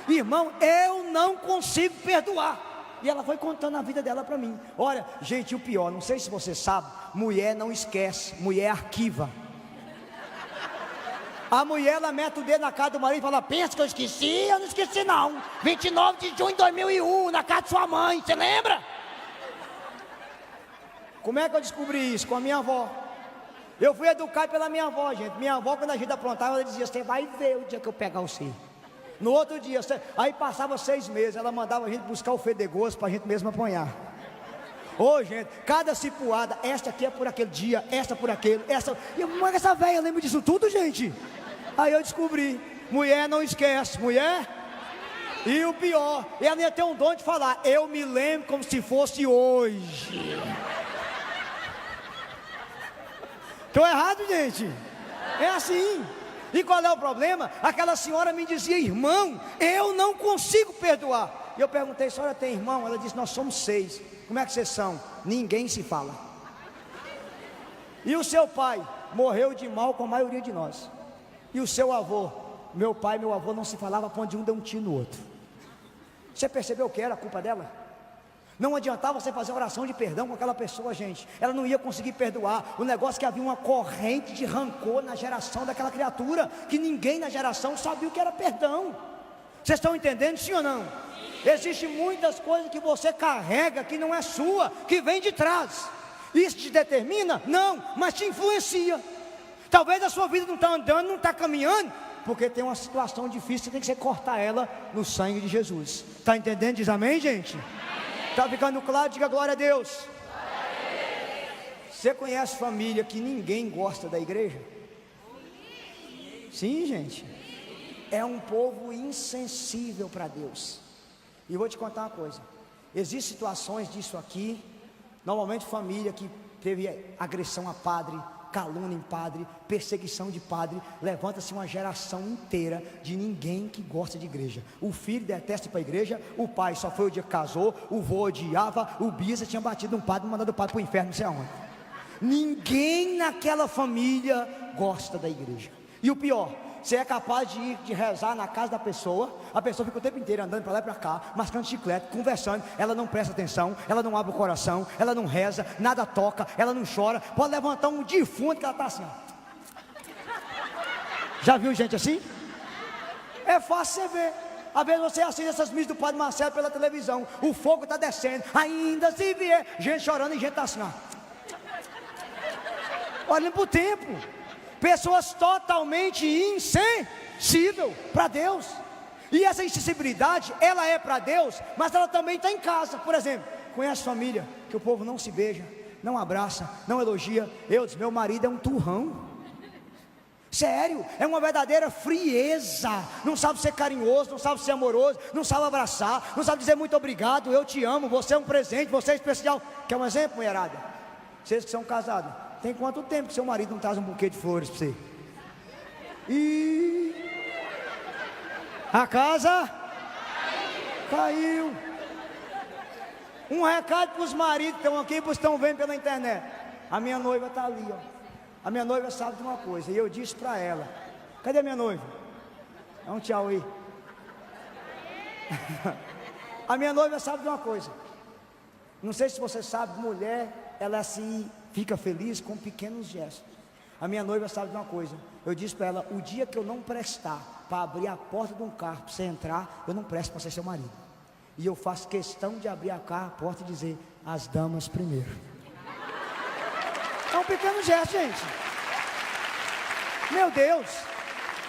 Irmão, eu não consigo perdoar. E ela foi contando a vida dela para mim. Olha, gente, o pior, não sei se você sabe, mulher não esquece, mulher arquiva. A mulher, ela mete o dedo na cara do marido e fala: pensa que eu esqueci? Eu não esqueci não. 29 de junho de 2001, na casa de sua mãe, você lembra? Como é que eu descobri isso? Com a minha avó. Eu fui educado pela minha avó, gente. Minha avó, quando a gente aprontava, ela dizia: você vai ver o dia que eu pegar você. No outro dia, aí passava 6 meses, ela mandava a gente buscar o fedegoso para a gente mesmo apanhar. Ô, gente, cada cipuada, esta aqui é por aquele dia, esta por aquele, essa... E essa velha lembra disso tudo, gente? Aí eu descobri, mulher não esquece, mulher... E o pior, ela ia ter um dom de falar: eu me lembro como se fosse hoje. Estou errado, gente? É assim. E qual é o problema? Aquela senhora me dizia: irmão, eu não consigo perdoar. E eu perguntei: a senhora tem irmão? Ela disse: nós somos 6. Como é que vocês são? Ninguém se fala. E o seu pai morreu de mal com a maioria de nós. E o seu avô, meu pai e meu avô não se falavam, para onde um deu um tiro no outro. Você percebeu que era a culpa dela? Não adiantava você fazer oração de perdão com aquela pessoa, gente. Ela não ia conseguir perdoar. O negócio é que havia uma corrente de rancor na geração daquela criatura, que ninguém na geração sabia o que era perdão. Vocês estão entendendo, sim ou não? Existem muitas coisas que você carrega, que não é sua, que vem de trás. Isso te determina? Não, mas te influencia. Talvez a sua vida não está andando, não está caminhando, porque tem uma situação difícil, você tem que você cortar ela no sangue de Jesus. Está entendendo? Diz amém, gente? Está ficando claro? Diga glória a Deus. Você conhece família que ninguém gosta da igreja? Sim, gente. É um povo insensível para Deus. E eu vou te contar uma coisa: existem situações disso aqui. Normalmente família que teve agressão a padre, calúnia em padre, perseguição de padre, levanta-se uma geração inteira de ninguém que gosta de igreja. O filho detesta ir para a igreja, o pai só foi o dia que casou, o vô odiava, o bisa tinha batido um padre e mandado o padre para o inferno, não sei aonde. Ninguém naquela família gosta da igreja. E o pior, você é capaz de ir de rezar na casa da pessoa, a pessoa fica o tempo inteiro andando para lá e para cá, mascando chiclete, conversando, ela não presta atenção, ela não abre o coração, ela não reza, nada toca, ela não chora, pode levantar um defunto que ela está assim, ó. Já viu gente assim? É fácil você ver. Às vezes você assiste essas missas do Padre Marcelo pela televisão, o fogo está descendo, ainda se vier, gente chorando e gente está assim, ó. Olhem para o tempo. Pessoas totalmente insensíveis para Deus. E essa insensibilidade, ela é para Deus, mas ela também está em casa. Por exemplo, conhece família que o povo não se beija, não abraça, não elogia. Meu marido é um turrão. Sério, é uma verdadeira frieza. Não sabe ser carinhoso, não sabe ser amoroso, não sabe abraçar, não sabe dizer muito obrigado, eu te amo, você é um presente, você é especial. Quer um exemplo, mulherada? Vocês que são casados, tem quanto tempo que seu marido não traz um buquê de flores para você? E a casa caiu. Um recado para os maridos que estão aqui e para os que estão vendo pela internet. A minha noiva está ali, ó. A minha noiva sabe de uma coisa, e eu disse para ela: cadê a minha noiva? Dá um tchau aí. A minha noiva sabe de uma coisa. Não sei se você sabe, mulher, ela se fica feliz com pequenos gestos. A minha noiva sabe de uma coisa. Eu disse para ela: o dia que eu não prestar para abrir a porta de um carro para você entrar, eu não presto para ser seu marido. E eu faço questão de abrir a porta e dizer: as damas primeiro. É um pequeno gesto, gente. Meu Deus,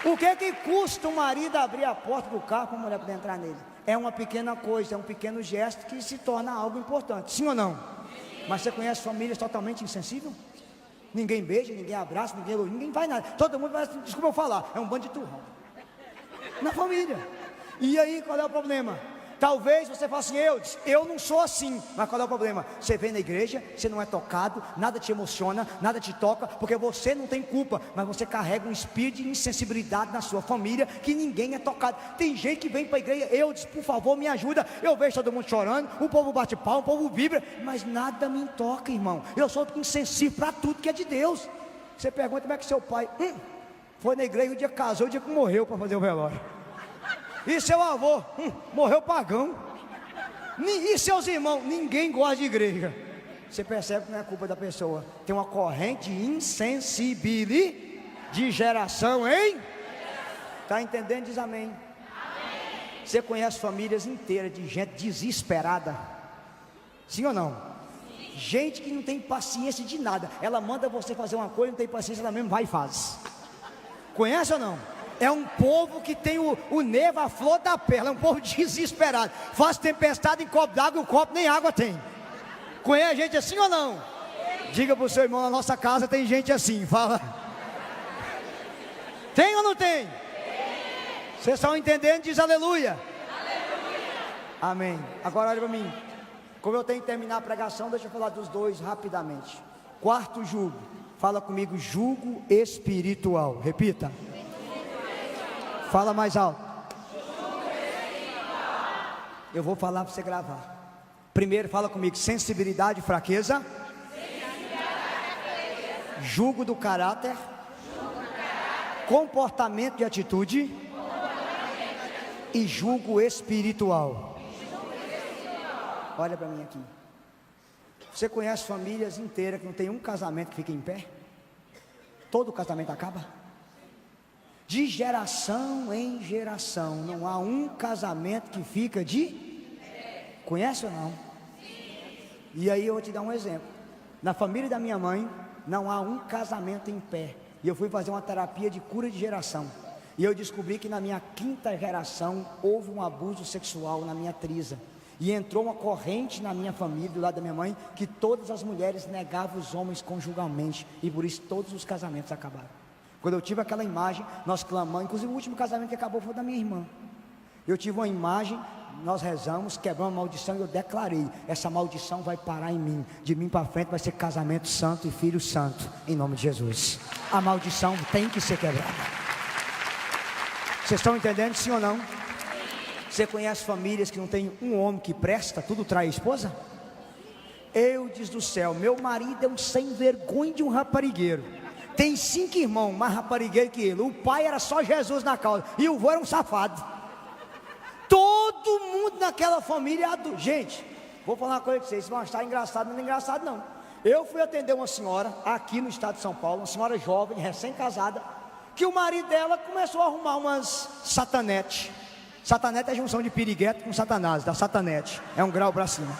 o que custa o marido abrir a porta do carro para a mulher poder entrar nele? É uma pequena coisa, é um pequeno gesto que se torna algo importante. Sim ou não? Mas você conhece famílias totalmente insensíveis? Ninguém beija, ninguém abraça, ninguém faz nada. Todo mundo vai, desculpa eu falar, é um bando de turrão. Na família. E aí, qual é o problema? Talvez você fale assim, eu não sou assim. Mas qual é o problema? Você vem na igreja, você não é tocado, nada te emociona, nada te toca, porque você não tem culpa, mas você carrega um espírito de insensibilidade na sua família, que ninguém é tocado. Tem gente que vem para a igreja, por favor, me ajuda. Eu vejo todo mundo chorando, o povo bate palma, o povo vibra, mas nada me toca, irmão. Eu sou insensível para tudo que é de Deus. Você pergunta como é que seu pai foi na igreja o dia que casou, o dia que morreu para fazer o velório. E seu avô, morreu pagão. E seus irmãos, ninguém gosta de igreja. Você percebe que não é culpa da pessoa. Tem uma corrente insensibilidade de geração, hein? Está entendendo? Diz amém. Amém. Você conhece famílias inteiras de gente desesperada? Sim ou não? Sim. Gente que não tem paciência de nada. Ela manda você fazer uma coisa, não tem paciência, ela mesmo vai e faz. Conhece ou não? É um povo que tem o nervo à flor da pele, é um povo desesperado. Faz tempestade em copo d'água e o copo nem água tem. Conhece gente assim ou não? Diga para o seu irmão, na nossa casa tem gente assim, fala. Tem ou não tem? Vocês estão entendendo? Diz aleluia. Amém. Agora olha para mim. Como eu tenho que terminar a pregação, deixa eu falar dos dois rapidamente. Quarto jugo. Fala comigo, jugo espiritual. Repita. Fala mais alto. Eu vou falar para você gravar. Primeiro fala comigo, sensibilidade e fraqueza. Jugo do caráter. Comportamento e atitude. E jugo espiritual. Olha para mim aqui. Você conhece famílias inteiras que não tem um casamento que fica em pé? Todo casamento acaba? De geração em geração, não há um casamento que fica de... Conhece ou não? E aí eu vou te dar um exemplo. Na família da minha mãe, não há um casamento em pé. E eu fui fazer uma terapia de cura de geração. E eu descobri que na minha quinta geração, houve um abuso sexual na minha trisa. E entrou uma corrente na minha família, do lado da minha mãe, que todas as mulheres negavam os homens conjugalmente. E por isso todos os casamentos acabaram. Quando eu tive aquela imagem, nós clamamos, inclusive o último casamento que acabou foi da minha irmã. Eu tive uma imagem, nós rezamos, quebramos a maldição e eu declarei, essa maldição vai parar em mim. De mim para frente vai ser casamento santo e filho santo, em nome de Jesus. A maldição tem que ser quebrada. Vocês estão entendendo, sim ou não? Você conhece famílias que não tem um homem que presta, tudo trai a esposa? Diz do céu, meu marido é um sem vergonha de um raparigueiro. Tem 5 irmãos, mais raparigueiro que ele. O pai era só Jesus na causa e o vô era um safado. Todo mundo naquela família é adulto. Gente, vou falar uma coisa para vocês, vocês vão achar engraçado, não é engraçado não. Eu fui atender uma senhora aqui no estado de São Paulo, uma senhora jovem, recém-casada, que o marido dela começou a arrumar umas satanete. Satanete é a junção de piriguete com satanás, da satanete, é um grau para cima.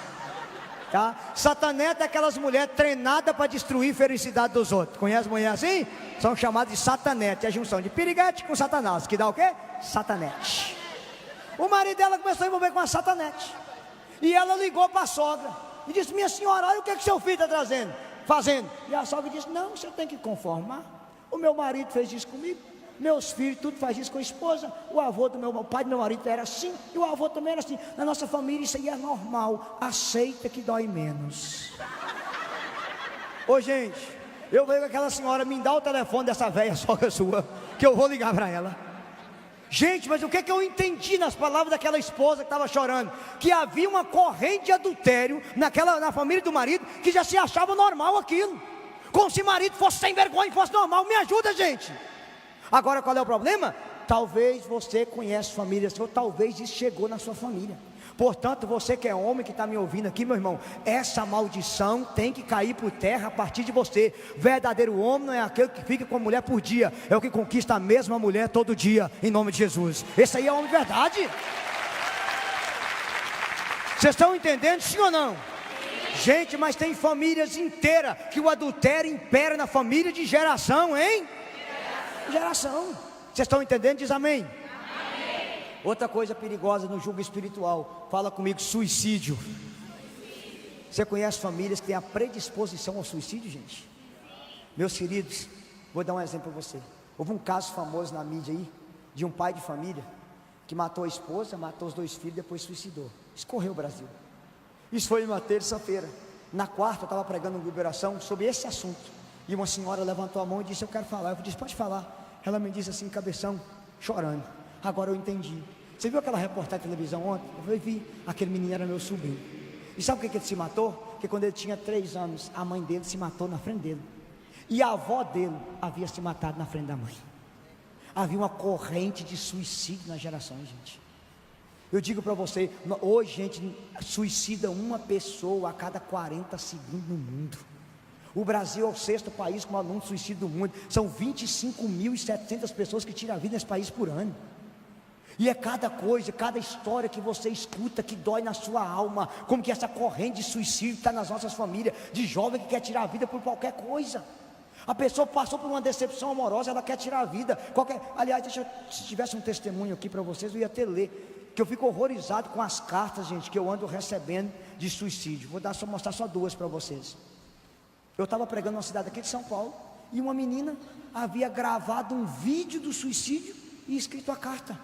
Tá? Sataneta é aquelas mulheres treinadas para destruir a felicidade dos outros. Conhece mulher assim? São chamadas de satanete, é a junção de piriguete com satanás, que dá o quê? Satanete. O marido dela começou a envolver com a satanete. E ela ligou para a sogra e disse, minha senhora, olha o que seu filho está fazendo. E a sogra disse, não, você tem que conformar. O meu marido fez isso comigo. Meus filhos, tudo faz isso com a esposa. O pai do meu marido era assim. E o avô também era assim. Na nossa família isso aí é normal. Aceita que dói menos. Ô gente, eu vejo aquela senhora, me dá o telefone dessa velha sogra sua, que eu vou ligar para ela. Gente, mas o que eu entendi nas palavras daquela esposa que estava chorando? Que havia uma corrente de adultério na família do marido, que já se achava normal aquilo. Como se o marido fosse sem vergonha e fosse normal. Me ajuda, gente. Agora qual é o problema? Talvez você conheça famílias, ou talvez isso chegou na sua família. Portanto, você que é homem, que está me ouvindo aqui, meu irmão, essa maldição tem que cair por terra a partir de você. Verdadeiro homem não é aquele que fica com a mulher por dia, é o que conquista a mesma mulher todo dia, em nome de Jesus. Esse aí é homem de verdade. Vocês estão entendendo, sim ou não? Gente, mas tem famílias inteiras que o adultério impera na família de geração, hein? Geração. Vocês estão entendendo? Diz amém. Amém. Outra coisa perigosa no jugo espiritual, fala comigo, suicídio. Você conhece famílias que têm a predisposição ao suicídio, gente? Meus queridos, vou dar um exemplo para você. Houve um caso famoso na mídia aí, de um pai de família, que matou a esposa, matou os 2 filhos, depois suicidou. Escorreu o Brasil. Isso foi uma terça-feira. Na quarta eu estava pregando uma liberação sobre esse assunto, e uma senhora levantou a mão e disse: eu quero falar. Eu disse: pode falar. Ela me disse assim, cabeção, chorando: agora eu entendi. Você viu aquela reportagem de televisão ontem? Eu vi, aquele menino era meu sobrinho. E sabe por que ele se matou? Porque quando ele tinha 3 anos, a mãe dele se matou na frente dele, e a avó dele havia se matado na frente da mãe. Havia uma corrente de suicídio nas gerações, gente. Eu digo para você, hoje, gente, suicida uma pessoa a cada 40 segundos no mundo. O Brasil é o 6º país com o maior número de suicídio do mundo. São 25.700 pessoas que tiram a vida nesse país por ano. E é cada coisa, cada história que você escuta que dói na sua alma. Como que essa corrente de suicídio está nas nossas famílias, de jovem que quer tirar a vida por qualquer coisa. A pessoa passou por uma decepção amorosa, ela quer tirar a vida. Aliás, se tivesse um testemunho aqui para vocês, eu ia até ler. Que eu fico horrorizado com as cartas, gente, que eu ando recebendo de suicídio. Vou mostrar só 2 para vocês. Eu estava pregando numa cidade aqui de São Paulo, e uma menina havia gravado um vídeo do suicídio e escrito a carta.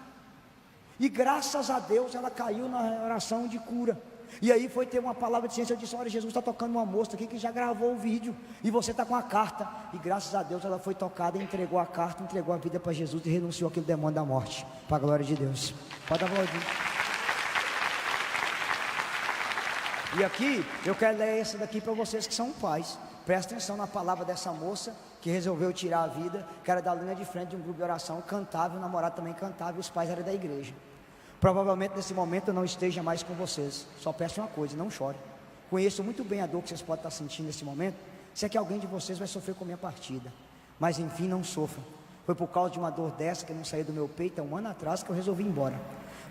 E graças a Deus ela caiu na oração de cura. E aí foi ter uma palavra de ciência. Eu disse: olha, Jesus está tocando uma moça aqui que já gravou o vídeo, e você está com a carta. E graças a Deus ela foi tocada, entregou a carta, entregou a vida para Jesus e renunciou àquele demônio da morte, para a glória de Deus. Pode aplaudir. E aqui eu quero ler essa daqui para vocês que são pais. Presta atenção na palavra dessa moça que resolveu tirar a vida, que era da linha de frente de um grupo de oração, cantava, o namorado também cantava, e os pais eram da igreja. Provavelmente nesse momento eu não esteja mais com vocês. Só peço uma coisa: não chore. Conheço muito bem a dor que vocês podem estar sentindo nesse momento. Sei que alguém de vocês vai sofrer com a minha partida, mas enfim, não sofram. Foi por causa de uma dor dessa que não saiu do meu peito há 1 ano atrás que eu resolvi ir embora.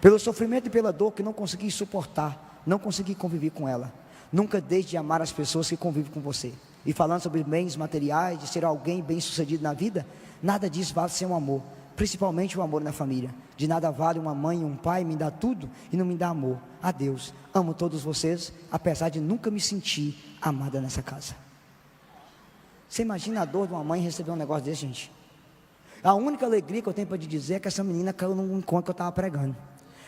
Pelo sofrimento e pela dor que não consegui suportar, não consegui conviver com ela. Nunca deixe de amar as pessoas que convivem com você. E falando sobre bens materiais, de ser alguém bem sucedido na vida, nada disso vale ser um amor, principalmente o amor na família. De nada vale uma mãe e um pai me dar tudo e não me dar amor. Adeus, amo todos vocês, apesar de nunca me sentir amada nessa casa. Você imagina a dor de uma mãe receber um negócio desse, gente? A única alegria que eu tenho para te dizer é que essa menina caiu num encontro que eu estava pregando.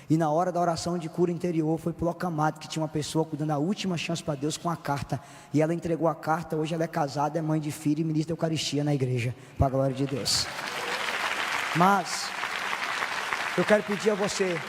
E na hora da oração de cura interior foi proclamado que tinha uma pessoa dando a última chance para Deus com a carta. E ela entregou a carta. Hoje ela é casada, é mãe de filho e ministra da Eucaristia na igreja, para a glória de Deus. Mas eu quero pedir a você,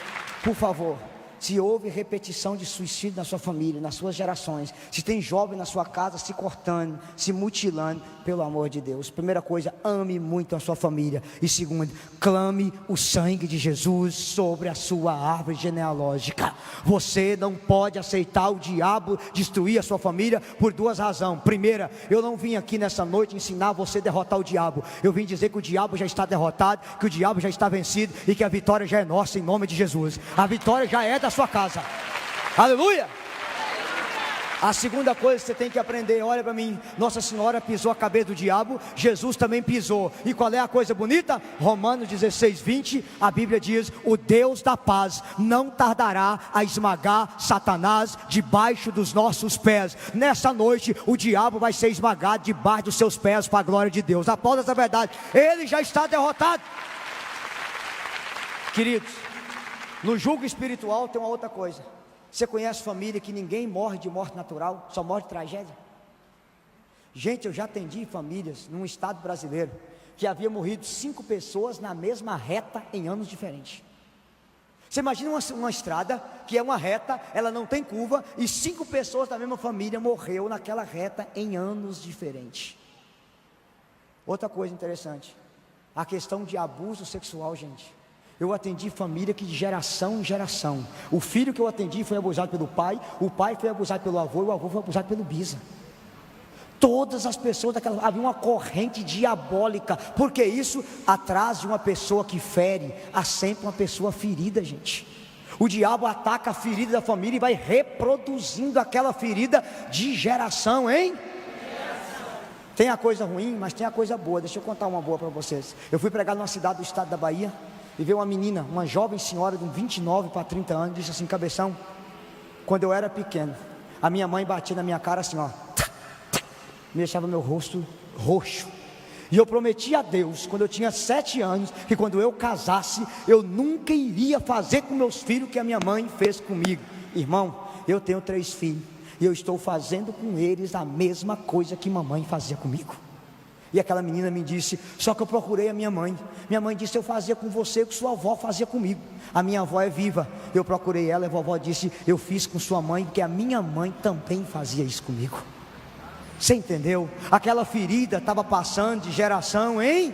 por favor, se houve repetição de suicídio na sua família, nas suas gerações, se tem jovem na sua casa se cortando, se mutilando, pelo amor de Deus, primeira coisa, ame muito a sua família. E segundo, clame o sangue de Jesus sobre a sua árvore genealógica. Você não pode aceitar o diabo destruir a sua família por 2 razões. Primeira, eu não vim aqui nessa noite ensinar você a derrotar o diabo. Eu vim dizer que o diabo já está derrotado, que o diabo já está vencido e que a vitória já é nossa em nome de Jesus. A vitória já é da sua casa. Aleluia! A segunda coisa que você tem que aprender, olha para mim, Nossa Senhora pisou a cabeça do diabo, Jesus também pisou. E qual é a coisa bonita? Romanos 16:20, a Bíblia diz: o Deus da paz não tardará a esmagar Satanás debaixo dos nossos pés. Nessa noite o diabo vai ser esmagado debaixo dos seus pés, para a glória de Deus. Após essa verdade, ele já está derrotado. Queridos, no jugo espiritual tem uma outra coisa. Você conhece família que ninguém morre de morte natural, só morre de tragédia? Gente, eu já atendi famílias num estado brasileiro que havia morrido 5 pessoas na mesma reta em anos diferentes. Você imagina uma estrada que é uma reta, ela não tem curva, e 5 pessoas da mesma família morreu naquela reta em anos diferentes. Outra coisa interessante, a questão de abuso sexual, gente. Eu atendi família que de geração em geração, o filho que eu atendi foi abusado pelo pai, o pai foi abusado pelo avô, e o avô foi abusado pelo bisa. Todas as pessoas daquela, havia uma corrente diabólica, porque isso, atrás de uma pessoa que fere, há sempre uma pessoa ferida, gente. O diabo ataca a ferida da família e vai reproduzindo aquela ferida de geração em geração. Tem a coisa ruim, mas tem a coisa boa. Deixa eu contar uma boa para vocês. Eu fui pregar numa cidade do estado da Bahia, e veio uma menina, uma jovem senhora de 29 para 30 anos, disse assim: cabeção, quando eu era pequeno, a minha mãe batia na minha cara assim, ó, me deixava meu rosto roxo. E eu prometi a Deus, quando eu tinha 7 anos, que quando eu casasse, eu nunca iria fazer com meus filhos o que a minha mãe fez comigo. Irmão, eu tenho 3 filhos, e eu estou fazendo com eles a mesma coisa que mamãe fazia comigo. E aquela menina me disse, só que eu procurei a minha mãe. Minha mãe disse, eu fazia com você o que sua avó fazia comigo. A minha avó é viva. Eu procurei ela e a vovó disse, eu fiz com sua mãe, porque a minha mãe também fazia isso comigo. Você entendeu? Aquela ferida estava passando de geração em...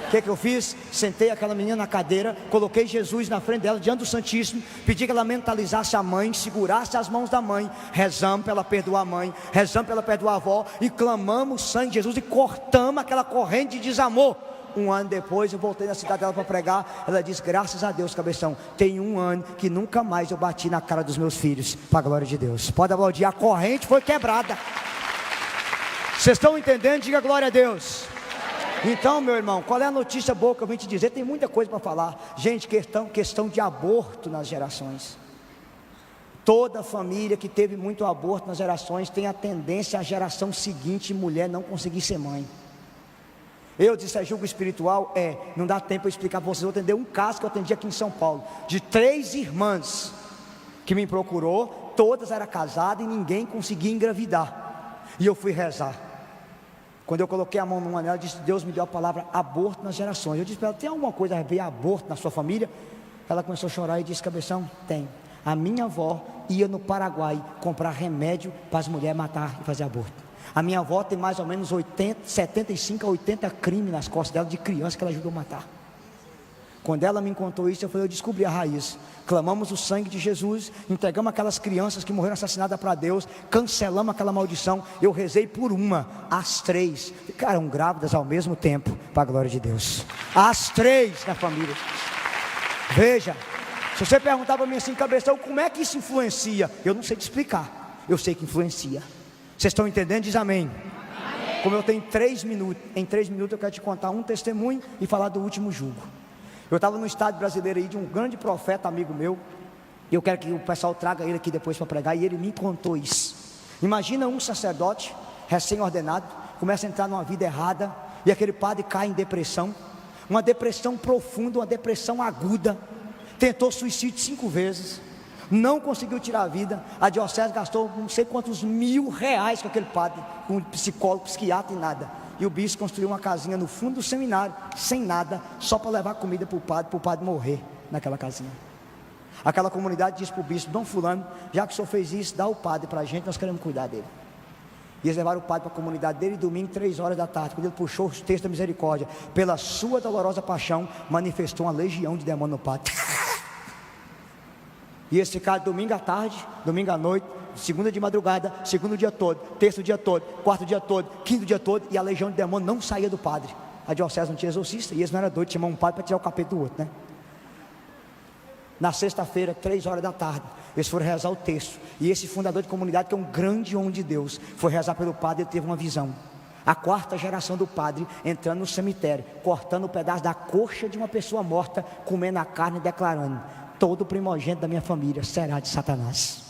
O que eu fiz? Sentei aquela menina na cadeira, coloquei Jesus na frente dela, diante do Santíssimo, pedi que ela mentalizasse a mãe, segurasse as mãos da mãe, rezamos para ela perdoar a mãe, rezamos para ela perdoar a avó, e clamamos o sangue de Jesus e cortamos aquela corrente de desamor. 1 ano depois eu voltei na cidade dela para pregar. Ela disse, graças a Deus, cabeção, tem 1 ano que nunca mais eu bati na cara dos meus filhos, para a glória de Deus. Pode aplaudir, a corrente foi quebrada. Vocês estão entendendo? Diga glória a Deus. Então, meu irmão, qual é a notícia boa que eu vim te dizer? Tem muita coisa para falar. Gente, questão de aborto nas gerações. Toda família que teve muito aborto nas gerações tem a tendência a geração seguinte, mulher, não conseguir ser mãe. Eu disse, é julgo espiritual? Não dá tempo para explicar para vocês. Eu atendi um caso que eu atendi aqui em São Paulo, de 3 irmãs que me procurou, todas eram casadas e ninguém conseguia engravidar. E eu fui rezar. Quando eu coloquei a mão numa nela, disse, Deus me deu a palavra aborto nas gerações. Eu disse para ela, tem alguma coisa a ver aborto na sua família? Ela começou a chorar e disse, cabeção, tem. A minha avó ia no Paraguai comprar remédio para as mulheres matar e fazer aborto. A minha avó tem mais ou menos 75 a 80 crimes nas costas dela de criança que ela ajudou a matar. Quando ela me contou isso, eu falei, eu descobri a raiz. Clamamos o sangue de Jesus, entregamos aquelas crianças que morreram assassinadas para Deus, cancelamos aquela maldição. Eu rezei por uma, as 3 ficaram grávidas ao mesmo tempo, para a glória de Deus. As 3 na família. Veja, se você perguntar para mim assim, cabeção, como é que isso influencia? Eu não sei te explicar, eu sei que influencia. Vocês estão entendendo? Diz amém. Amém. Como eu tenho 3 minutos, em 3 minutos eu quero te contar um testemunho e falar do último jugo. Eu estava no estado brasileiro aí de um grande profeta amigo meu, e eu quero que o pessoal traga ele aqui depois para pregar, e ele me contou isso. Imagina um sacerdote recém-ordenado, começa a entrar numa vida errada, e aquele padre cai em depressão, uma depressão profunda, uma depressão aguda, tentou suicídio 5 vezes, não conseguiu tirar a vida. A diocese gastou não sei quantos R$1.000 com aquele padre, com um psicólogo, psiquiatra e nada. E o bispo construiu uma casinha no fundo do seminário, sem nada, só para levar comida para o padre morrer naquela casinha. Aquela comunidade disse para o bispo, Dom Fulano, já que o senhor fez isso, dá o padre para a gente, nós queremos cuidar dele. E eles levaram o padre para a comunidade dele, domingo, 3 horas da tarde, quando ele puxou os textos da misericórdia, pela sua dolorosa paixão, manifestou uma legião de demônio no padre. E esse cara, domingo à tarde, domingo à noite, segunda de madrugada, segundo dia todo, terça o dia todo, quarto dia todo, quinto dia todo, e a legião de demônio não saía do padre. A diocese não tinha exorcista, e eles não eram doidos, chamavam um padre para tirar o capeta do outro, né? Na sexta-feira, 3 horas da tarde, eles foram rezar o texto, e esse fundador de comunidade, que é um grande homem de Deus, foi rezar pelo padre, ele teve uma visão. A 4ª geração do padre entrando no cemitério, cortando um pedaço da coxa de uma pessoa morta, comendo a carne e declarando, todo primogênito da minha família será de Satanás.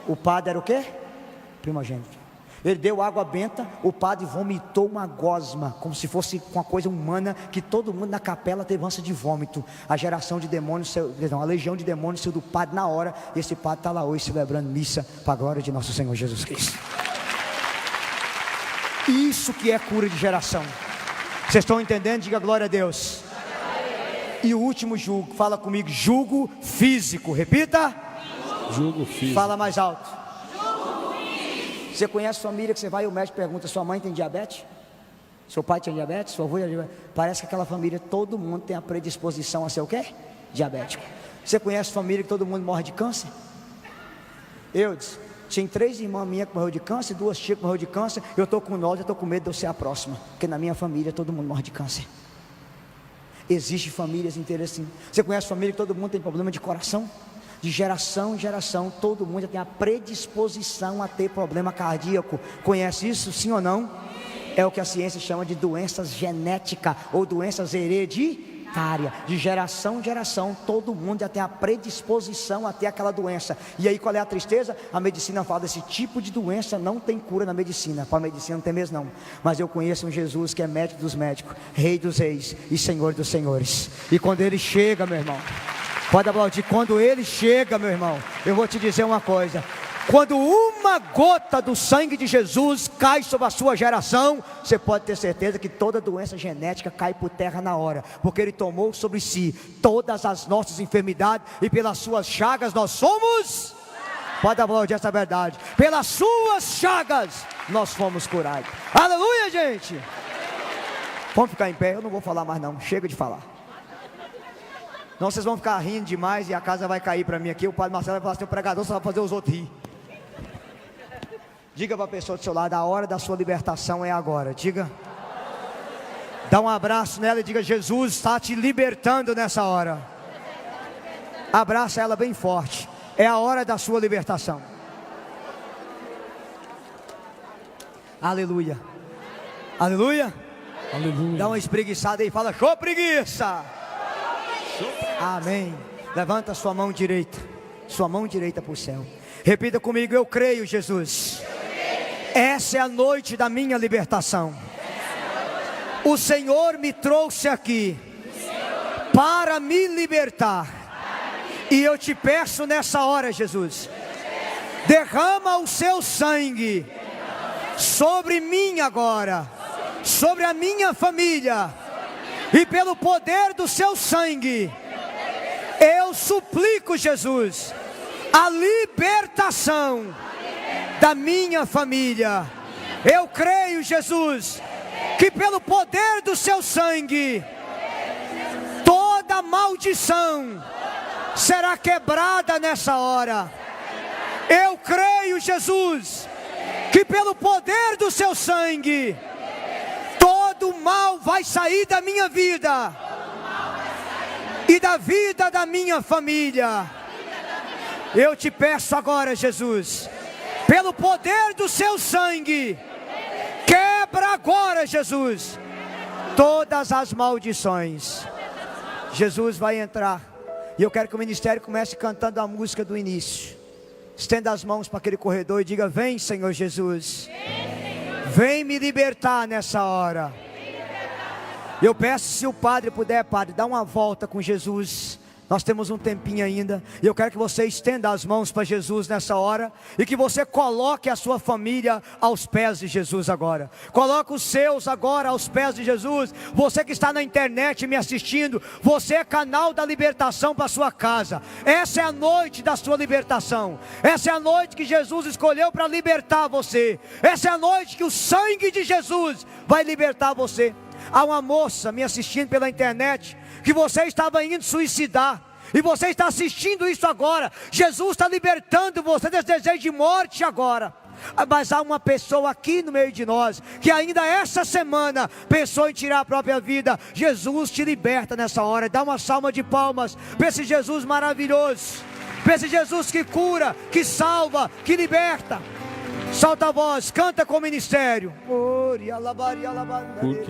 O padre era o quê? Primogênito. Ele deu água benta, o padre vomitou uma gosma, como se fosse uma coisa humana, que todo mundo na capela teve ânsia de vômito. A geração de demônios, a legião de demônios saiu do padre na hora, e esse padre está lá hoje celebrando missa, para a glória de nosso Senhor Jesus Cristo. Isso que é cura de geração. Vocês estão entendendo? Diga glória a Deus. E o último jugo, fala comigo, jugo físico, repita. Jugo físico. Fala mais alto. Jugo físico. Você conhece família que você vai e o médico pergunta, sua mãe tem diabetes? Seu pai tinha diabetes? Sua avó tinha diabetes? Parece que aquela família, todo mundo tem a predisposição a ser o quê? Diabético. Você conhece família que todo mundo morre de câncer? Eu disse, tinha 3 irmãs minhas que morreu de câncer, 2 tias que morreu de câncer, eu estou com nós, eu estou com medo de eu ser a próxima, porque na minha família todo mundo morre de câncer. Existem famílias inteiras assim. Você conhece família que todo mundo tem problema de coração? De geração em geração, todo mundo já tem a predisposição a ter problema cardíaco. Conhece isso, sim ou não? É o que a ciência chama de doenças genéticas ou doenças hereditárias. hereditária, de geração em geração, todo mundo já tem a predisposição a ter aquela doença. E aí qual é a tristeza? A medicina fala desse tipo de doença não tem cura na medicina. Para a medicina não tem mesmo não. Mas eu conheço um Jesus que é médico dos médicos, Rei dos reis e Senhor dos senhores. E quando Ele chega, meu irmão, pode aplaudir, quando Ele chega, meu irmão, eu vou te dizer uma coisa: quando uma gota do sangue de Jesus cai sobre a sua geração, você pode ter certeza que toda doença genética cai por terra na hora, porque Ele tomou sobre si todas as nossas enfermidades, e pelas suas chagas nós somos, pode aplaudir essa verdade, pelas suas chagas nós fomos curados. Aleluia, gente. Vamos ficar em pé, eu não vou falar mais não, chega de falar. Não, vocês vão ficar rindo demais e a casa vai cair para mim aqui. O padre Marcelo vai falar assim: o pregador só vai fazer os outros rir. Diga para a pessoa do seu lado: a hora da sua libertação é agora. Diga. Dá um abraço nela e diga: Jesus está te libertando nessa hora. Abraça ela bem forte. É a hora da sua libertação. Aleluia. Aleluia. Aleluia. Dá uma espreguiçada aí e fala: show preguiça. Amém. Levanta sua mão direita para o céu. Repita comigo: eu creio, Jesus. Essa é a noite da minha libertação. O Senhor me trouxe aqui para me libertar. E eu te peço nessa hora, Jesus, derrama o seu sangue sobre mim agora, sobre a minha família. E pelo poder do seu sangue, eu suplico, Jesus, a libertação da minha família. Eu creio, Jesus, que pelo poder do seu sangue, toda maldição será quebrada nessa hora. Eu creio, Jesus, que pelo poder do seu sangue, todo mal vai sair da minha vida e da vida da minha família. Eu te peço agora, Jesus, pelo poder do seu sangue, quebra agora, Jesus, todas as maldições. Jesus vai entrar e eu quero que o ministério comece cantando a música do início. Estenda as mãos para aquele corredor e diga: vem, Senhor Jesus, vem me libertar nessa hora. Eu peço, se o padre puder, padre, dá uma volta com Jesus. Nós temos um tempinho ainda. E eu quero que você estenda as mãos para Jesus nessa hora. E que você coloque a sua família aos pés de Jesus agora. Coloque os seus agora aos pés de Jesus. Você que está na internet me assistindo, você é canal da libertação para a sua casa. Essa é a noite da sua libertação. Essa é a noite que Jesus escolheu para libertar você. Essa é a noite que o sangue de Jesus vai libertar você. Há uma moça me assistindo pela internet, que você estava indo suicidar, e você está assistindo isso agora. Jesus está libertando você desse desejo de morte agora. Mas há uma pessoa aqui no meio de nós, que ainda essa semana pensou em tirar a própria vida. Jesus te liberta nessa hora. Dá uma salva de palmas para esse Jesus maravilhoso, para esse Jesus que cura, que salva, que liberta. Solta a voz, canta com o ministério.